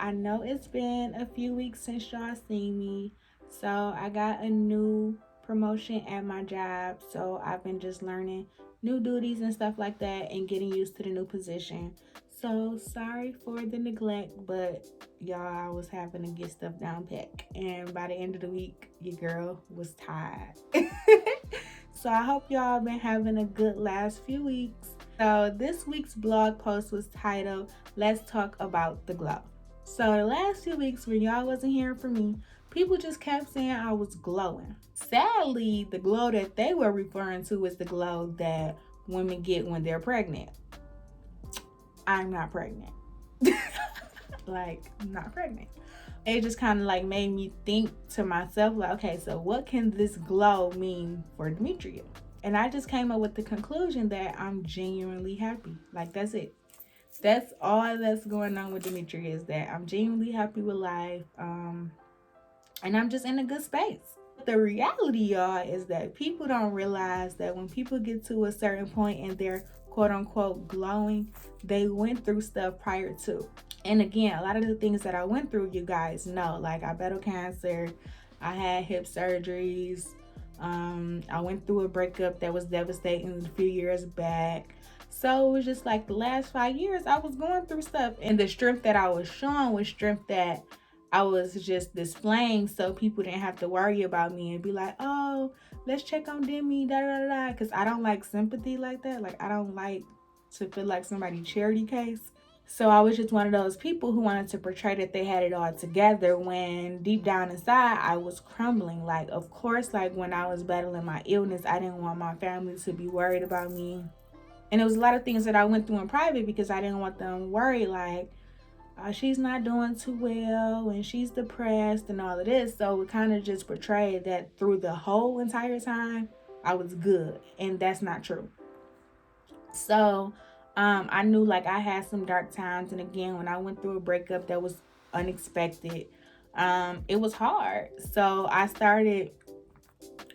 I know it's been a few weeks since y'all seen me. So I got a new promotion at my job. So I've been just learning new duties and stuff like that and getting used to the new position. So sorry for the neglect, but y'all, I was having to get stuff down pack. And by the end of the week, your girl was tired. So I hope y'all been having a good last few weeks. So this week's blog post was titled, Let's Talk About the Glow. So the last few weeks when y'all wasn't hearing from me, people just kept saying I was glowing. Sadly, the glow that they were referring to is the glow that women get when they're pregnant. I'm not pregnant. Like, I'm not pregnant. It just kind of like made me think to myself, like, okay, so what can this glow mean for Demetria? And I just came up with the conclusion that I'm genuinely happy. Like, that's it. That's all that's going on with Demetria, is that I'm genuinely happy with life. And I'm just in a good space. The reality, y'all, is that people don't realize that when people get to a certain point and they're quote unquote glowing, they went through stuff prior to. And again, a lot of the things that I went through, you guys know, like I battled cancer, I had hip surgeries, I went through a breakup that was devastating a few years back. So it was just like the last 5 years I was going through stuff, and the strength that I was showing was strength that I was just displaying so people didn't have to worry about me and be like, oh, let's check on Demi, da da da. Because I don't like sympathy like that. Like, I don't like to feel like somebody charity case. So I was just one of those people who wanted to portray that they had it all together when deep down inside I was crumbling. Like, of course, like when I was battling my illness, I didn't want my family to be worried about me. And it was a lot of things that I went through in private because I didn't want them worried, like, she's not doing too well and she's depressed and all of this. So it kind of just portrayed that through the whole entire time I was good, and that's not true. So I knew like I had some dark times, and again, when I went through a breakup that was unexpected, it was hard. So I started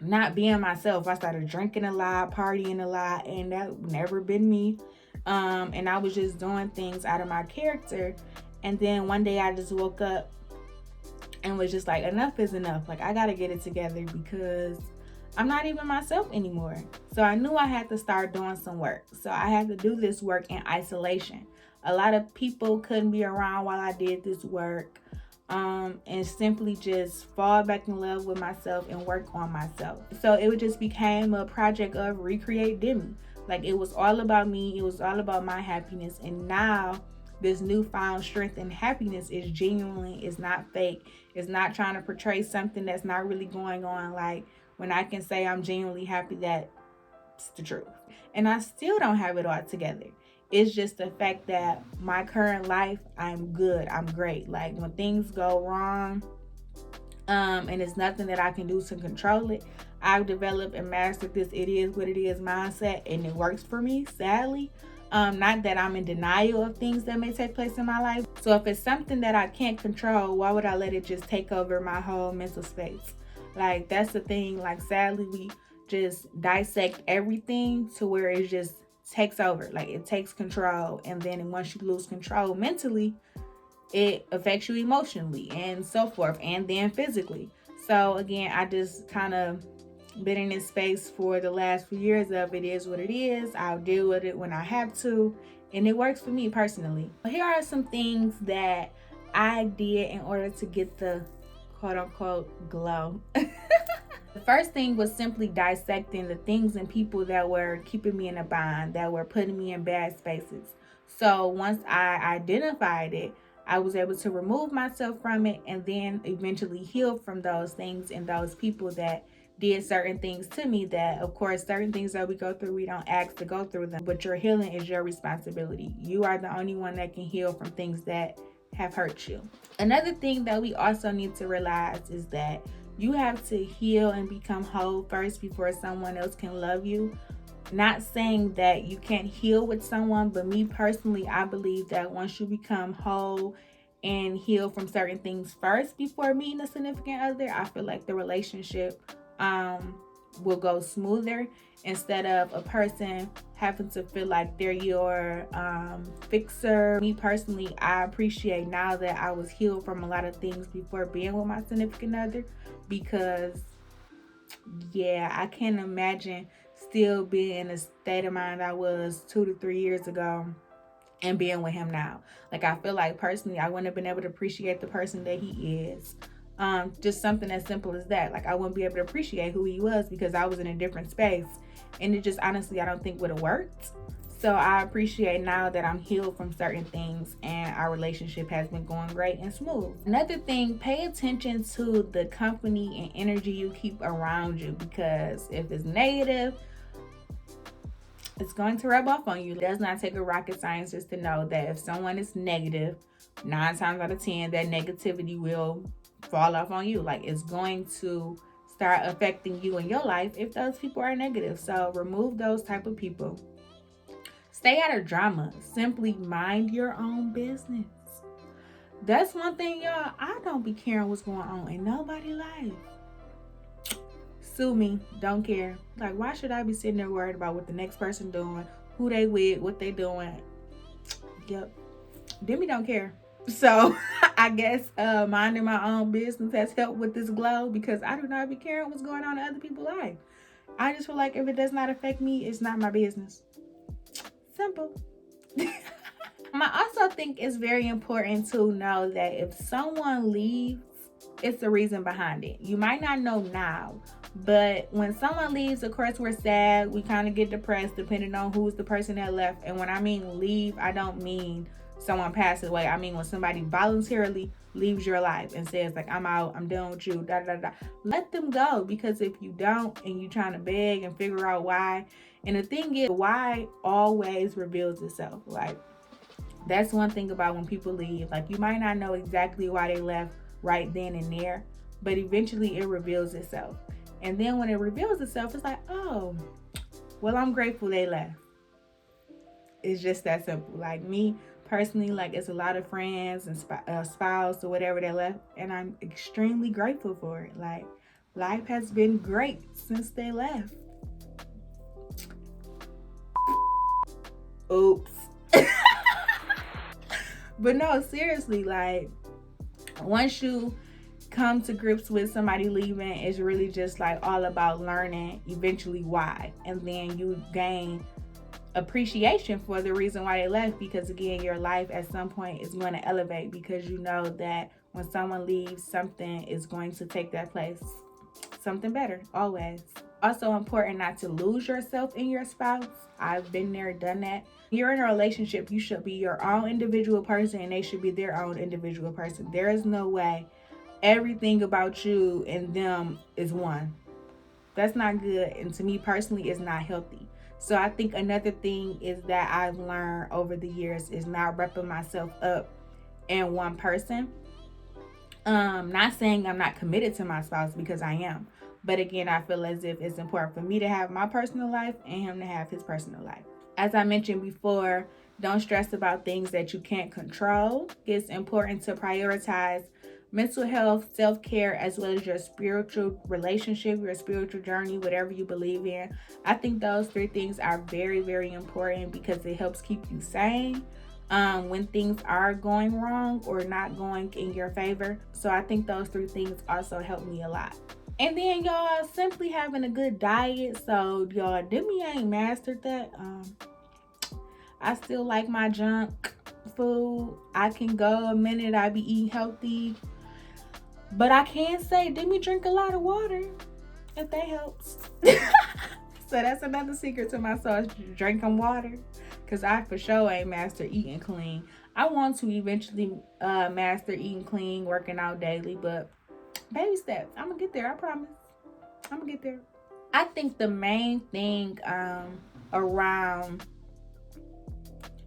not being myself. I started drinking a lot, partying a lot, and that never been me. And I was just doing things out of my character. And then one day I just woke up and was just like, enough is enough. Like, I gotta get it together because I'm not even myself anymore. So I knew I had to start doing some work. So I had to do this work in isolation. A lot of people couldn't be around while I did this work. And simply just fall back in love with myself and work on myself. So it just became a project of recreate Demi. Like, it was all about me. It was all about my happiness. And now this newfound strength and happiness is genuinely, is not fake. It's not trying to portray something that's not really going on. Like, when I can say I'm genuinely happy, that's the truth. And I still don't have it all together. It's just the fact that my current life, I'm good, I'm great. Like, when things go wrong, and it's nothing that I can do to control it, I've developed and mastered this it is what it is mindset, and it works for me, sadly. Not that I'm in denial of things that may take place in my life. So if it's something that I can't control, why would I let it just take over my whole mental space? Like, that's the thing. Like, sadly, we just dissect everything to where it just takes over. Like, it takes control. And then once you lose control mentally, it affects you emotionally and so forth, and then physically. So again, I just kind of been in this space for the last few years of it is what it is. I'll deal with it when I have to, and it works for me personally. Here are some things that I did in order to get the quote unquote glow. The first thing was simply dissecting the things and people that were keeping me in a bind, that were putting me in bad spaces. So once I identified it, I was able to remove myself from it and then eventually heal from those things and those people that did certain things to me. That, of course, certain things that we go through, we don't ask to go through them, but your healing is your responsibility. You are the only one that can heal from things that have hurt you. Another thing that we also need to realize is that you have to heal and become whole first before someone else can love you. Not saying that you can't heal with someone, but me personally, I believe that once you become whole and heal from certain things first before meeting a significant other, I feel like the relationship will go smoother, instead of a person having to feel like they're your fixer. Me personally, I appreciate now that I was healed from a lot of things before being with my significant other, because yeah, I can't imagine still being in the state of mind I was 2 to 3 years ago and being with him now. Like, I feel like personally I wouldn't have been able to appreciate the person that he is. Just something as simple as that. Like, I wouldn't be able to appreciate who he was because I was in a different space, and it just honestly I don't think would have worked. So I appreciate now that I'm healed from certain things and our relationship has been going great and smooth. Another thing, pay attention to the company and energy you keep around you, because if it's negative, it's going to rub off on you. It does not take a rocket scientist to know that if someone is negative, 9 times out of 10, that negativity will fall off on you. Like, it's going to start affecting you in your life if those people are negative. So remove those type of people. Stay out of drama. Simply mind your own business. That's one thing, y'all. I don't be caring what's going on in nobody's life. Sue me, don't care. Like, why should I be sitting there worried about what the next person doing, who they with, what they doing? Yep, Demi don't care. So I guess minding my own business has helped with this glow, because I do not be caring what's going on in other people's life. I just feel like if it does not affect me, it's not my business. Simple. I also think it's very important to know that if someone leaves, it's a reason behind it. You might not know now, but when someone leaves, of course, we're sad. We kind of get depressed depending on who's the person that left. And when I mean leave, I don't mean someone passes away. I mean when somebody voluntarily leaves your life and says, like, I'm out, I'm done with you, da da da. Let them go, because if you don't and you trying to beg and figure out why, and the thing is, why always reveals itself. Like, that's one thing about when people leave. Like, you might not know exactly why they left right then and there, but eventually it reveals itself. And then when it reveals itself, it's like, oh, well, I'm grateful they left. It's just that simple. Like, me personally, like, it's a lot of friends and spouse or whatever that left, and I'm extremely grateful for it. Like, life has been great since they left. Oops. But no, seriously, like, once you come to grips with somebody leaving, it's really just like all about learning eventually why, and then you gain appreciation for the reason why they left, because again, your life at some point is going to elevate, because you know that when someone leaves, something is going to take that place, something better always. Also important not to lose yourself in your spouse. I've been there, done that. You're in a relationship, you should be your own individual person and they should be their own individual person. There is no way everything about you and them is one. That's not good, and to me personally, it's not healthy. So I think another thing is that I've learned over the years is not wrapping myself up in one person. Not saying I'm not committed to my spouse, because I am. But again, I feel as if it's important for me to have my personal life and him to have his personal life. As I mentioned before, don't stress about things that you can't control. It's important to prioritize mental health, self-care, as well as your spiritual relationship, your spiritual journey, whatever you believe in. I think those 3 things are very, very important, because it helps keep you sane when things are going wrong or not going in your favor. So I think those 3 things also help me a lot. And then, y'all, simply having a good diet. So, y'all, Demi ain't mastered that. I still like my junk food. I can go a minute, I be eating healthy. But I can say Demi drink a lot of water, if that helps. So that's another secret to my sauce, drinking water. Because I for sure ain't master eating clean. I want to eventually master eating clean, working out daily, but baby steps. I'm gonna get there, I promise. I'm gonna get there. I think the main thing around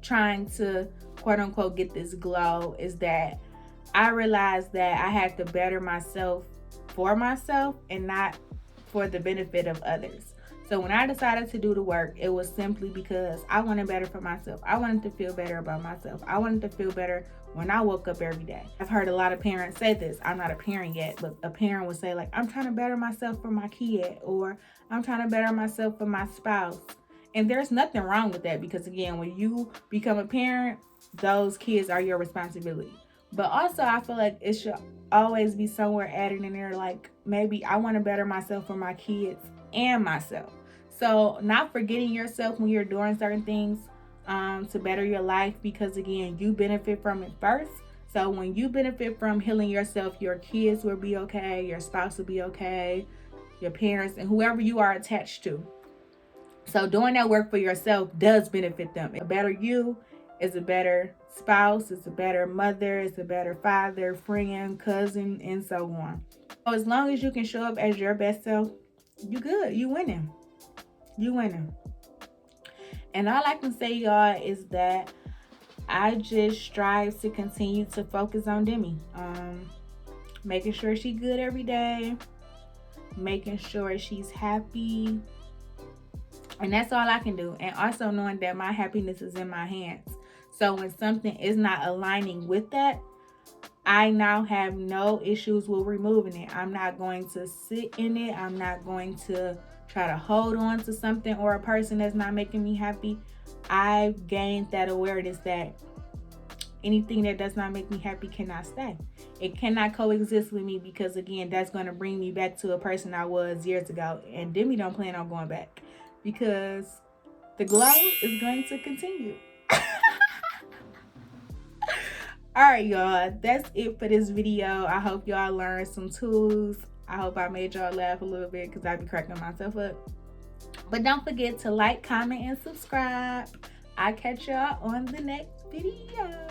trying to quote unquote get this glow is that I realized that I had to better myself for myself and not for the benefit of others. So when I decided to do the work, it was simply because I wanted better for myself. I wanted to feel better about myself. I wanted to feel better when I woke up every day. I've heard a lot of parents say this. I'm not a parent yet, but a parent would say, like, I'm trying to better myself for my kid, or I'm trying to better myself for my spouse. And there's nothing wrong with that, because again, when you become a parent, those kids are your responsibility. But also, I feel like it should always be somewhere added in there, like, maybe I want to better myself for my kids and myself. So not forgetting yourself when you're doing certain things to better your life, because again, you benefit from it first. So when you benefit from healing yourself, your kids will be okay, your spouse will be okay, your parents, and whoever you are attached to. So doing that work for yourself does benefit them. A better you is a better spouse, is a better mother, is a better father, friend, cousin, and so on. So as long as you can show up as your best self, you good. You winning. You winning. And all I can say, y'all, is that I just strive to continue to focus on Demi. Making sure she's good every day. Making sure she's happy. And that's all I can do. And also knowing that my happiness is in my hands. So when something is not aligning with that, I now have no issues with removing it. I'm not going to sit in it. I'm not going to try to hold on to something or a person that's not making me happy. I've gained that awareness that anything that does not make me happy cannot stay. It cannot coexist with me, because again, that's going to bring me back to a person I was years ago. And Demi don't plan on going back, because the glow is going to continue. All right, y'all, that's it for this video. I hope y'all learned some tools. I hope I made y'all laugh a little bit, because I be cracking myself up. But don't forget to like, comment, and subscribe. I'll catch y'all on the next video.